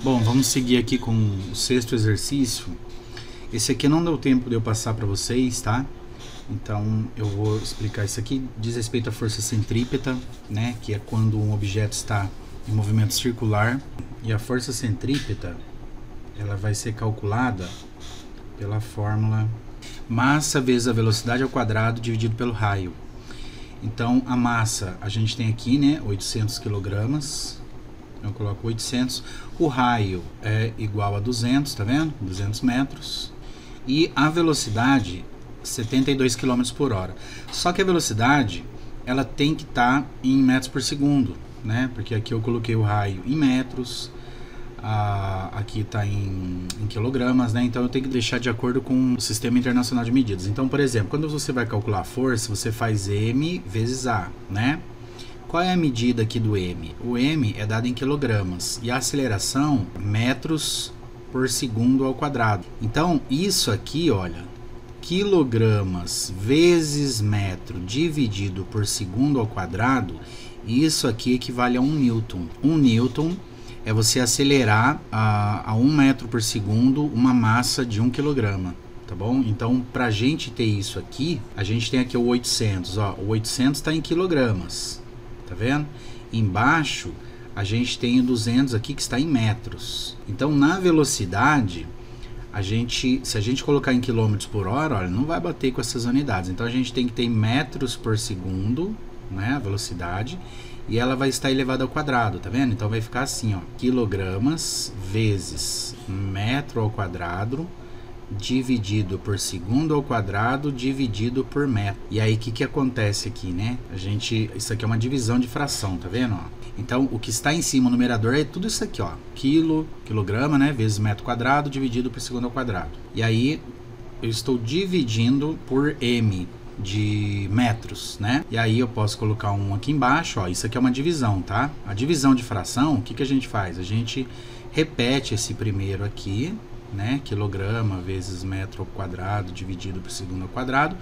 Bom, vamos seguir aqui com o sexto exercício. Esse aqui não deu tempo de eu passar para vocês, tá? Então eu vou explicar isso aqui. Diz respeito à força centrípeta, né? Que é quando um objeto está em movimento circular. E a força centrípeta, ela vai ser calculada pela fórmula massa vezes a velocidade ao quadrado dividido pelo raio. Então a massa a gente tem aqui, né? 800 kg. Eu coloco 800. O raio é igual a 200, tá vendo? 200 metros. E a velocidade, 72 km por hora. Só que a velocidade, ela tem que estar em metros por segundo, né? Porque aqui eu coloquei o raio em metros, aqui está em quilogramas, né? Então eu tenho que deixar de acordo com o Sistema Internacional de Medidas. Então, por exemplo, quando você vai calcular a força, você faz M vezes A, né? Qual é a medida aqui do M? O M é dado em quilogramas e a aceleração metros por segundo ao quadrado. Então, isso aqui, olha, quilogramas vezes metro dividido por segundo ao quadrado, isso aqui equivale a 1 newton. 1 newton é você acelerar a 1 metro por segundo uma massa de 1 quilograma. Tá bom? Então, para a gente ter isso aqui, a gente tem aqui o 800. Ó, o 800 está em quilogramas. Tá vendo? Embaixo a gente tem o 200 aqui que está em metros. Então na velocidade, se a gente colocar em quilômetros por hora, olha, não vai bater com essas unidades. Então a gente tem que ter em metros por segundo, né, a velocidade, e ela vai estar elevada ao quadrado, tá vendo? Então vai ficar assim, ó, quilogramas vezes metro ao quadrado dividido por segundo ao quadrado dividido por metro. E aí o que acontece aqui, né? Isso aqui é uma divisão de fração, tá vendo? Ó? Então o que está em cima, o numerador, é tudo isso aqui, ó. Quilograma, né? Vezes metro quadrado dividido por segundo ao quadrado. E aí eu estou dividindo por M de metros, né? E aí eu posso colocar um aqui embaixo, ó. Isso aqui é uma divisão, tá? A divisão de fração, o que a gente faz? A gente repete esse primeiro aqui, né, quilograma vezes metro ao quadrado dividido por segundo ao quadrado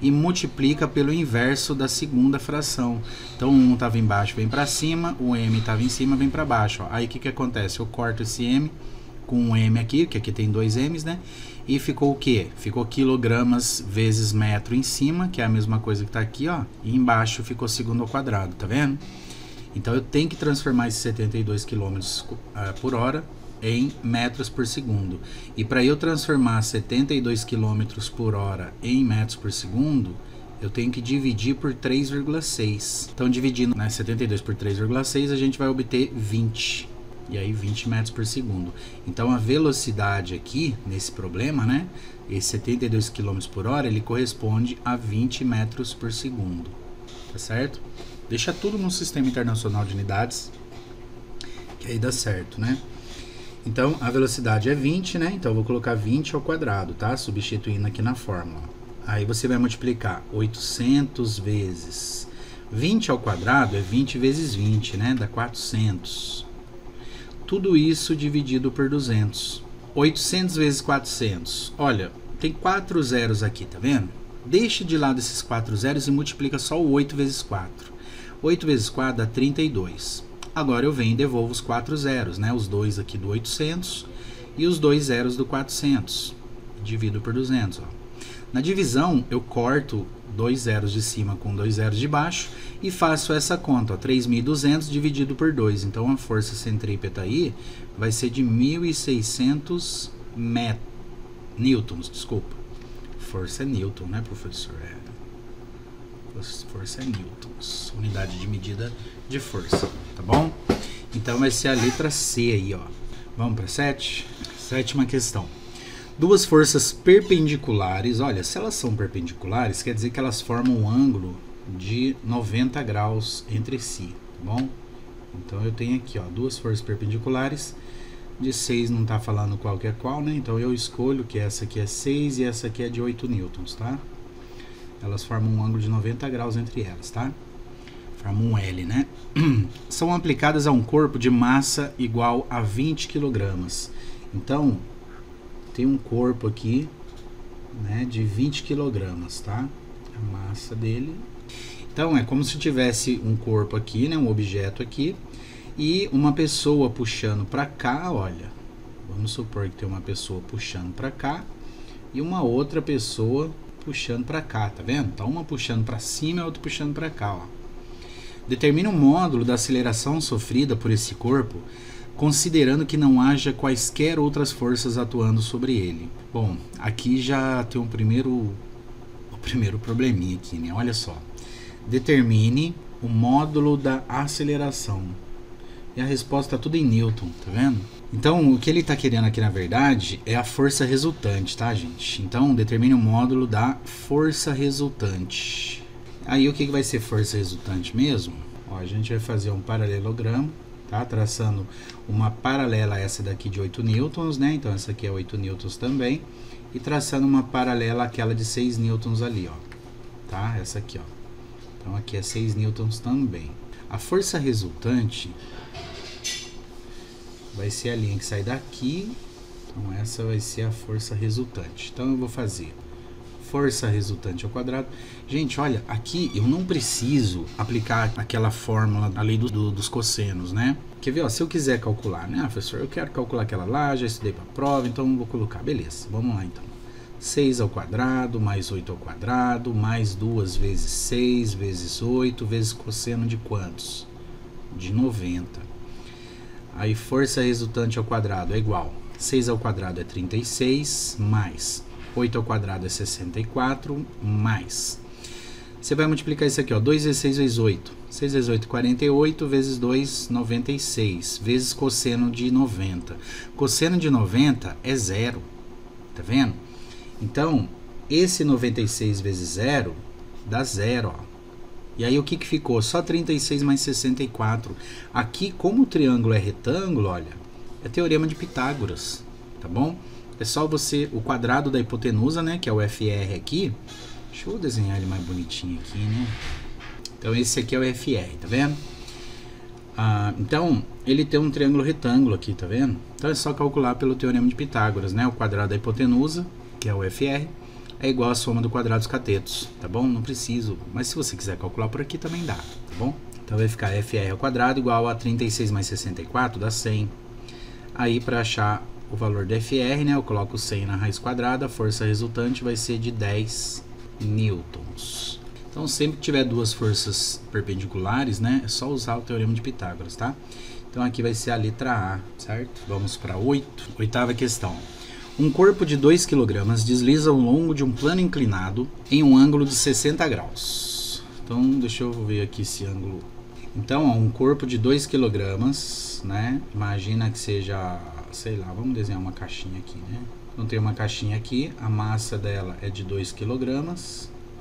e multiplica pelo inverso da segunda fração. Então o 1 estava embaixo, vem para cima, o M estava em cima, vem para baixo. Ó. Aí o que acontece? Eu corto esse M com um M aqui, que aqui tem dois M's, né? E ficou o quê? Ficou quilogramas vezes metro em cima, que é a mesma coisa que está aqui, ó. E embaixo ficou segundo ao quadrado, tá vendo? Então eu tenho que transformar esses 72 km por hora em metros por segundo. E para eu transformar 72 km por hora em metros por segundo, eu tenho que dividir por 3,6. Então, dividindo 72 por 3,6, a gente vai obter 20. E aí, 20 metros por segundo. Então, a velocidade aqui, nesse problema, né? Esse 72 km por hora, ele corresponde a 20 metros por segundo. Tá certo? Deixa tudo no Sistema Internacional de Unidades, que aí dá certo, né? Então, a velocidade é 20, né? Então, eu vou colocar 20 ao quadrado, tá? Substituindo aqui na fórmula. Aí, você vai multiplicar 800 vezes 20 ao quadrado, é 20 vezes 20, né? Dá 400. Tudo isso dividido por 200. 800 vezes 400. Olha, tem 4 zeros aqui, tá vendo? Deixa de lado esses 4 zeros e multiplica só o 8 vezes 4. 8 vezes 4 dá 32. Agora eu venho e devolvo os 4 zeros, né? Os dois aqui do 800 e os 2 zeros do 400. Divido por 200, ó. Na divisão, eu corto 2 zeros de cima com 2 zeros de baixo e faço essa conta, ó. 3.200 dividido por 2. Então, a força centrípeta aí vai ser de 1.600 newtons, desculpa. Força é newton, né, professor? Força é newtons, unidade de medida de força, tá bom? Então vai ser a letra C aí, ó. Vamos para 7? Sétima questão. Duas forças perpendiculares, olha, se elas são perpendiculares, quer dizer que elas formam um ângulo de 90 graus entre si, tá bom? Então eu tenho aqui, ó, duas forças perpendiculares, de 6 não tá falando qual que é qual, né? Então eu escolho que essa aqui é 6 e essa aqui é de 8 newtons, tá? Elas formam um ângulo de 90 graus entre elas, tá? Formam um L, né? São aplicadas a um corpo de massa igual a 20 kg. Então, tem um corpo aqui, né, de 20 kg, tá? A massa dele. Então, é como se tivesse um corpo aqui, né, um objeto aqui, E uma pessoa puxando para cá, olha, vamos supor que tem uma pessoa puxando para cá e uma outra pessoa puxando para cá, tá vendo? Tá uma puxando para cima e a outra puxando para cá, ó. Determina o módulo da aceleração sofrida por esse corpo, considerando que não haja quaisquer outras forças atuando sobre ele. Bom, aqui já tem o primeiro probleminha aqui, né? Olha só. Determine o módulo da aceleração. E a resposta tá tudo em Newton, tá vendo? Então, o que ele tá querendo aqui, na verdade, é a força resultante, tá, gente? Então, determine o módulo da força resultante. Aí, o que vai ser força resultante mesmo? Ó, a gente vai fazer um paralelogramo, tá? Traçando uma paralela a essa daqui de 8 newtons, né? Então, essa aqui é 8 newtons também. E traçando uma paralela àquela de 6 newtons ali, ó. Tá? Essa aqui, ó. Então, aqui é 6 newtons também. A força resultante vai ser a linha que sai daqui. Então, essa vai ser a força resultante. Então, eu vou fazer força resultante ao quadrado. Gente, olha, aqui eu não preciso aplicar aquela fórmula, a lei dos cossenos, né? Quer ver, ó, se eu quiser calcular, né, professor, eu quero calcular aquela lá, já estudei para a prova, então vou colocar, beleza, vamos lá então. 6 ao quadrado, mais 8 ao quadrado, mais 2 vezes 6, vezes 8, vezes cosseno de quantos? De 90. Aí força resultante ao quadrado é igual, 6 ao quadrado é 36, mais 8 ao quadrado é 64, mais. Você vai multiplicar isso aqui, ó, 2 vezes 6 vezes 8. 6 vezes 8, 48, vezes 2, 96, vezes cosseno de 90. Cosseno de 90 é zero, tá vendo? Então, esse 96 vezes zero dá zero, ó. E aí, o que ficou? Só 36 mais 64. Aqui, como o triângulo é retângulo, olha, é teorema de Pitágoras, tá bom? É só você, o quadrado da hipotenusa, né, que é o FR aqui. Deixa eu desenhar ele mais bonitinho aqui, né? Então, esse aqui é o FR, tá vendo? Então, ele tem um triângulo retângulo aqui, tá vendo? Então, é só calcular pelo teorema de Pitágoras, né? O quadrado da hipotenusa, que é o FR, é igual à soma do quadrado dos catetos, tá bom? Não preciso, mas se você quiser calcular por aqui também dá, tá bom? Então, vai ficar FR ao quadrado igual a 36 mais 64, dá 100. Aí, para achar o valor do FR, né, eu coloco 100 na raiz quadrada, a força resultante vai ser de 10 newtons. Então, sempre que tiver duas forças perpendiculares, né, é só usar o teorema de Pitágoras, tá? Então, aqui vai ser a letra A, certo? Vamos para 8ª questão. Um corpo de 2 kg desliza ao longo de um plano inclinado em um ângulo de 60 graus. Então, deixa eu ver aqui esse ângulo. Então, ó, um corpo de 2 kg, né? Imagina que seja, sei lá, vamos desenhar uma caixinha aqui, né? Então, tem uma caixinha aqui, a massa dela é de 2 kg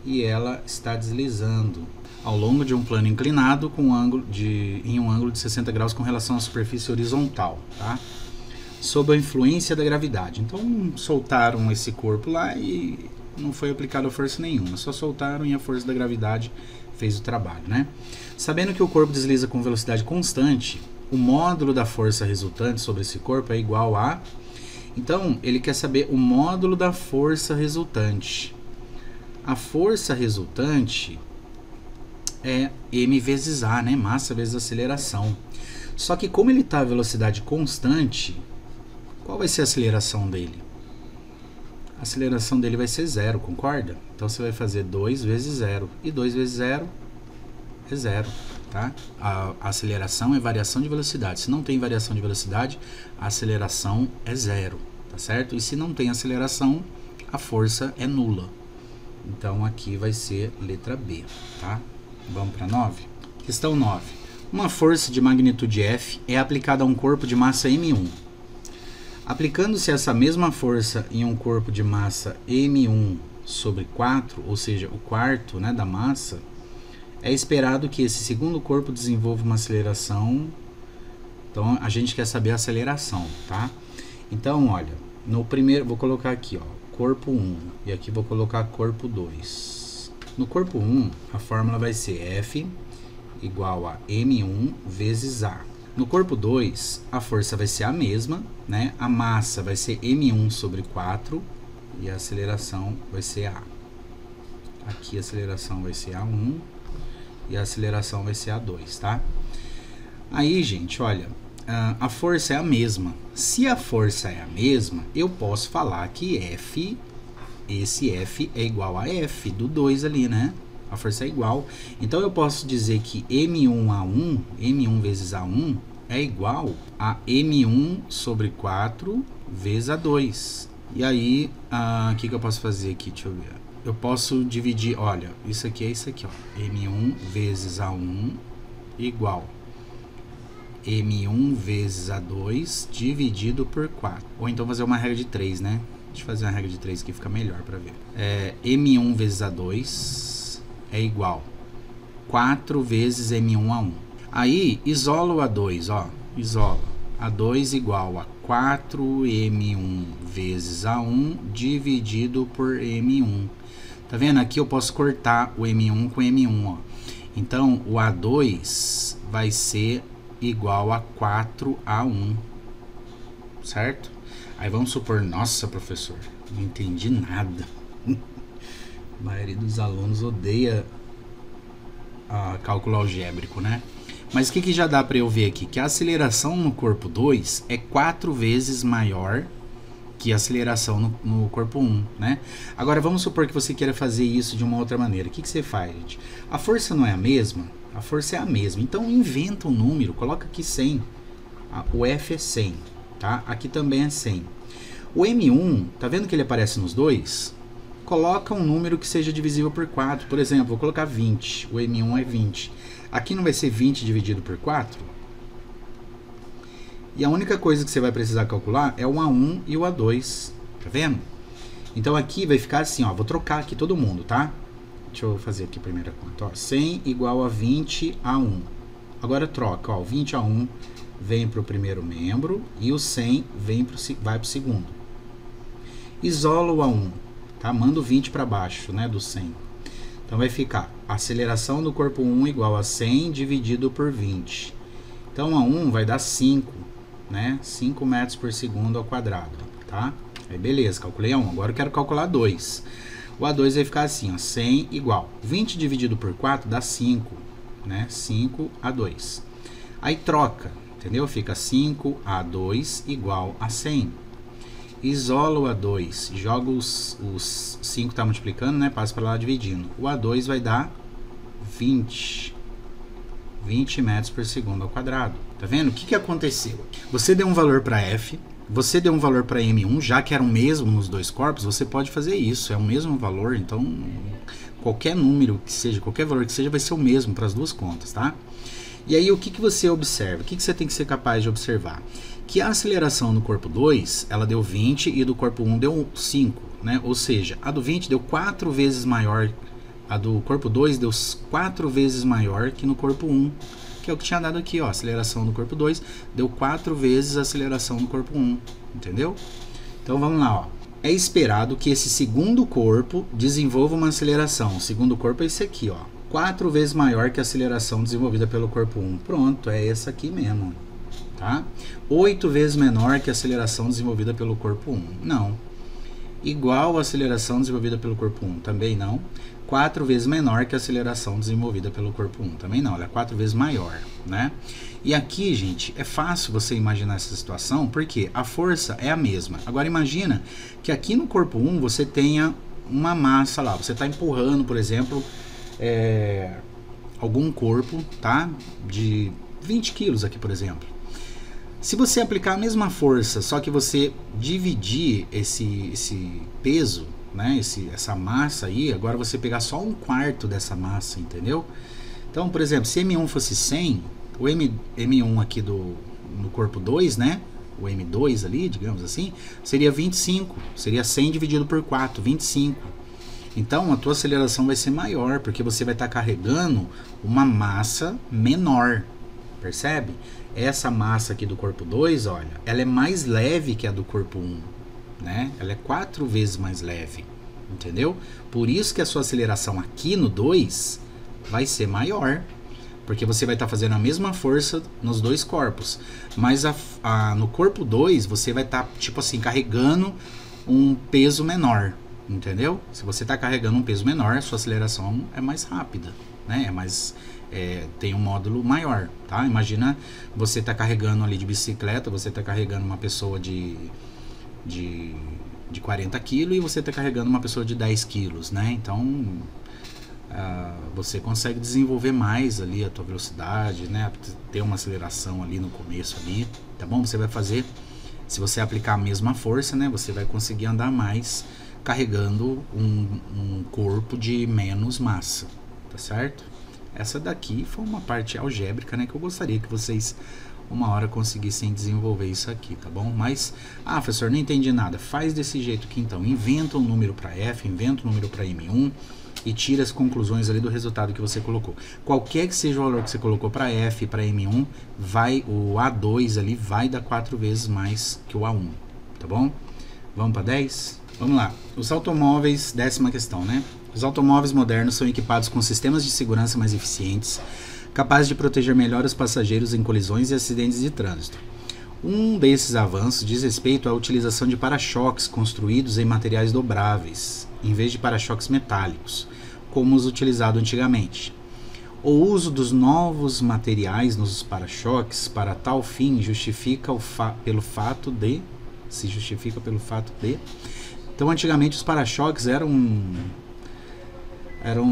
e ela está deslizando ao longo de um plano inclinado com em um ângulo de 60 graus com relação à superfície horizontal, tá? Sob a influência da gravidade. Então, soltaram esse corpo lá e não foi aplicada força nenhuma, só soltaram e a força da gravidade fez o trabalho, né? Sabendo que o corpo desliza com velocidade constante, o módulo da força resultante sobre esse corpo é igual a... Então, ele quer saber o módulo da força resultante. A força resultante é m vezes a, né? Massa vezes aceleração. Só que como ele está a velocidade constante, qual vai ser a aceleração dele? A aceleração dele vai ser zero, concorda? Então você vai fazer 2 vezes 0. E 2 vezes 0 é 0, tá? A aceleração é variação de velocidade. Se não tem variação de velocidade, a aceleração é 0, tá certo? E se não tem aceleração, a força é nula. Então aqui vai ser letra B, tá? Vamos para 9? Questão 9. Uma força de magnitude F é aplicada a um corpo de massa M1. Aplicando-se essa mesma força em um corpo de massa M1 sobre 4, ou seja, o quarto, né, da massa, é esperado que esse segundo corpo desenvolva uma aceleração. Então, a gente quer saber a aceleração, tá? Então, olha, no primeiro, vou colocar aqui, ó, corpo 1, e aqui vou colocar corpo 2. No corpo 1, a fórmula vai ser F igual a M1 vezes A. No corpo 2, a força vai ser a mesma, né? A massa vai ser M1 sobre 4 e a aceleração vai ser A. Aqui a aceleração vai ser A1 e a aceleração vai ser A2, tá? Aí, gente, olha, a força é a mesma. Se a força é a mesma, eu posso falar que F, esse F é igual a F do 2 ali, né? A força é igual. Então, eu posso dizer que M1A1, M1 vezes A1, é igual a M1 sobre 4 vezes A2. E aí, o que eu posso fazer aqui? Deixa eu ver. Eu posso dividir, olha, isso aqui é isso aqui, ó. M1 vezes A1 igual M1 vezes A2 dividido por 4. Ou então fazer uma regra de 3, né? Deixa eu fazer uma regra de 3 que fica melhor para ver. M1 vezes A2 é igual 4 vezes M1A1. Aí, isola o A2, ó. Isola. A2 igual a 4M1 vezes A1 dividido por M1. Tá vendo? Aqui eu posso cortar o M1 com M1, ó. Então, o A2 vai ser igual a 4A1, certo? Aí vamos supor, nossa, professor, não entendi nada. A maioria dos alunos odeia cálculo algébrico, né? Mas o que já dá para eu ver aqui? Que a aceleração no corpo 2 é 4 vezes maior que a aceleração no corpo 1, né? Agora vamos supor que você queira fazer isso de uma outra maneira. O que você faz, gente? A força não é a mesma? A força é a mesma. Então inventa um número, coloca aqui 100. O F é 100, tá? Aqui também é 100. O M1, tá vendo que ele aparece nos dois? Coloca um número que seja divisível por 4. Por exemplo, vou colocar 20. O M1 é 20. Aqui não vai ser 20 dividido por 4? E a única coisa que você vai precisar calcular é o A1 e o A2. Tá vendo? Então aqui vai ficar assim, ó. Vou trocar aqui todo mundo, tá? Deixa eu fazer aqui a primeira conta. Ó, 100 igual a 20 A1. Agora troca, ó. O 20 A1 vem para o primeiro membro e o 100 vai para o segundo. Isola o A1, tá? Manda o 20 para baixo, né? Do 100. Então vai ficar a aceleração do corpo 1 igual a 100 dividido por 20. Então A1 vai dar 5, né? 5 metros por segundo ao quadrado, tá? Aí beleza, calculei A1. Agora eu quero calcular 2. O A2 vai ficar assim, ó, 100 igual. 20 dividido por 4 dá 5, né? 5 A2. Aí troca, entendeu? Fica 5 A2 igual a 100. Isola o A2, joga os 5 tá multiplicando, né? Passa para lá dividindo. O A2 vai dar 20 metros por segundo ao quadrado. Tá vendo? O que aconteceu? Você deu um valor para F, você deu um valor para M1, já que era o mesmo nos dois corpos, você pode fazer isso, é o mesmo valor, então qualquer número que seja, qualquer valor que seja, vai ser o mesmo para as duas contas, tá? E aí o que você observa? O que você tem que ser capaz de observar? Que a aceleração no corpo 2, ela deu 20 e do corpo 1 deu 5, né? Ou seja, a do 20 deu 4 vezes maior, a do corpo 2 deu 4 vezes maior que no corpo 1, que é o que tinha dado aqui, ó, a aceleração do corpo 2 deu 4 vezes a aceleração do corpo 1, entendeu? Então vamos lá, ó. É esperado que esse segundo corpo desenvolva uma aceleração. O segundo corpo é esse aqui, ó, 4 vezes maior que a aceleração desenvolvida pelo corpo 1. Pronto, é essa aqui mesmo, tá? 8 vezes menor que a aceleração desenvolvida pelo corpo 1. Não. Igual à aceleração desenvolvida pelo corpo 1. Também não. 4 vezes menor que a aceleração desenvolvida pelo corpo 1. Também não. Ela é 4 vezes maior, né? E aqui, gente, é fácil você imaginar essa situação, porque a força é a mesma. Agora imagina que aqui no corpo 1 você tenha uma massa lá. Você está empurrando, por exemplo, algum corpo, tá? De 20 quilos aqui, por exemplo. Se você aplicar a mesma força, só que você dividir esse peso, né, essa massa aí, agora você pegar só 1/4 dessa massa, entendeu? Então, por exemplo, se M1 fosse 100, o M1 aqui no corpo 2, né, o M2 ali, digamos assim, seria 25, seria 100 dividido por 4, 25. Então, a tua aceleração vai ser maior, porque você vai estar carregando uma massa menor, percebe? Essa massa aqui do corpo 2, olha, ela é mais leve que a do corpo 1, né? Ela é 4 vezes mais leve, entendeu? Por isso que a sua aceleração aqui no 2 vai ser maior, porque você vai estar fazendo a mesma força nos dois corpos, mas no corpo 2 você vai estar, tipo assim, carregando um peso menor, entendeu? Se você está carregando um peso menor, a sua aceleração é mais rápida, né? tem um módulo maior, tá? Imagina você tá carregando ali de bicicleta, você tá carregando uma pessoa de 40 quilos e você tá carregando uma pessoa de 10 quilos, né? Então você consegue desenvolver mais ali a tua velocidade, né? Ter uma aceleração ali no começo ali, tá bom? Você vai fazer, se você aplicar a mesma força, né? Você vai conseguir andar mais carregando um corpo de menos massa, tá certo? Essa daqui foi uma parte algébrica, né, que eu gostaria que vocês uma hora conseguissem desenvolver isso aqui, tá bom? Mas, professor, não entendi nada. Faz desse jeito aqui então, inventa um número para F, inventa um número para M1 e tira as conclusões ali do resultado que você colocou. Qualquer que seja o valor que você colocou para F e para M1, o A2 ali vai dar 4 vezes mais que o A1, tá bom? Vamos para 10? Vamos lá. Os automóveis, 10ª questão, né? Os automóveis modernos são equipados com sistemas de segurança mais eficientes, capazes de proteger melhor os passageiros em colisões e acidentes de trânsito. Um desses avanços diz respeito à utilização de para-choques construídos em materiais dobráveis, em vez de para-choques metálicos, como os utilizados antigamente. O uso dos novos materiais nos para-choques para tal fim se justifica pelo fato de... Então, antigamente os para-choques eram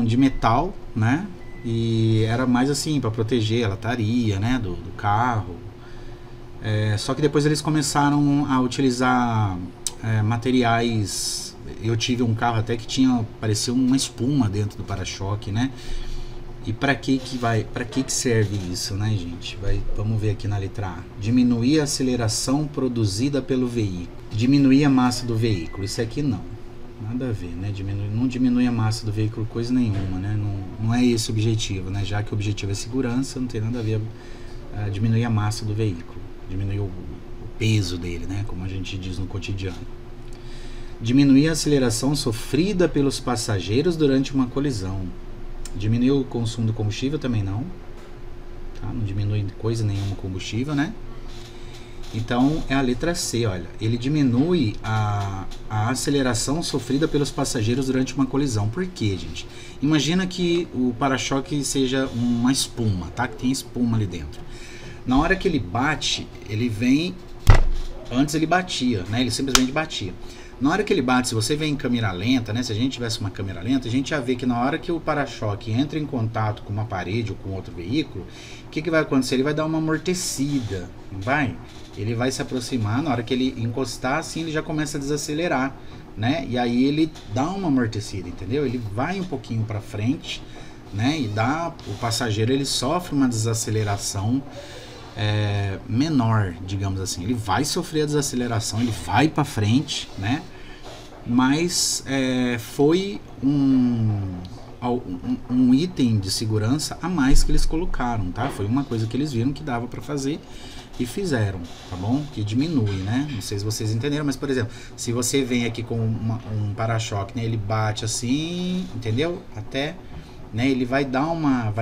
de metal, né? E era mais assim para proteger a lataria, né, do carro. Só que depois eles começaram a utilizar materiais. Eu tive um carro até que parecia uma espuma dentro do para-choque, né? E para que serve isso, né, gente? Vamos ver aqui na letra A. Diminuir a aceleração produzida pelo veículo. Diminuir a massa do veículo. Isso aqui não. Nada a ver, né? Não diminui a massa do veículo coisa nenhuma, né? Não é esse o objetivo, né? Já que o objetivo é segurança, não tem nada a ver diminuir a massa do veículo. Diminuir o peso dele, né? Como a gente diz no cotidiano. Diminuir a aceleração sofrida pelos passageiros durante uma colisão. Diminuir o consumo do combustível também não. Tá? Não diminui coisa nenhuma o combustível, né? Então é a letra C, olha. Ele diminui a aceleração sofrida pelos passageiros durante uma colisão. Por quê, gente? Imagina que o para-choque seja uma espuma, tá? Que tem espuma ali dentro. Na hora que ele bate, ele vem... Antes ele batia, né? Ele simplesmente batia. Na hora que ele bate, se você vê em câmera lenta, né? Se a gente tivesse uma câmera lenta, a gente ia ver que na hora que o para-choque entra em contato com uma parede ou com outro veículo, o que vai acontecer? Ele vai dar uma amortecida, não vai? Ele vai se aproximar, na hora que ele encostar, assim, ele já começa a desacelerar, né? E aí ele dá uma amortecida, entendeu? Ele vai um pouquinho para frente, né? E o passageiro, ele sofre uma desaceleração menor, digamos assim. Ele vai sofrer a desaceleração, ele vai para frente, né? Mas foi um item de segurança a mais que eles colocaram, tá? Foi uma coisa que eles viram que dava para fazer e fizeram, tá bom? Que diminui, né? Não sei se vocês entenderam, mas, por exemplo, se você vem aqui com um para-choque, né? Ele bate assim, entendeu? Até, né? Ele vai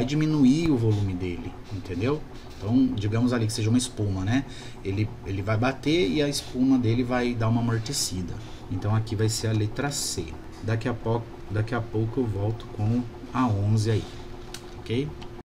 diminuir o volume dele, entendeu? Então, digamos ali que seja uma espuma, né? Ele vai bater e a espuma dele vai dar uma amortecida. Então, aqui vai ser a letra C. Daqui a pouco eu volto com a 11 aí, ok?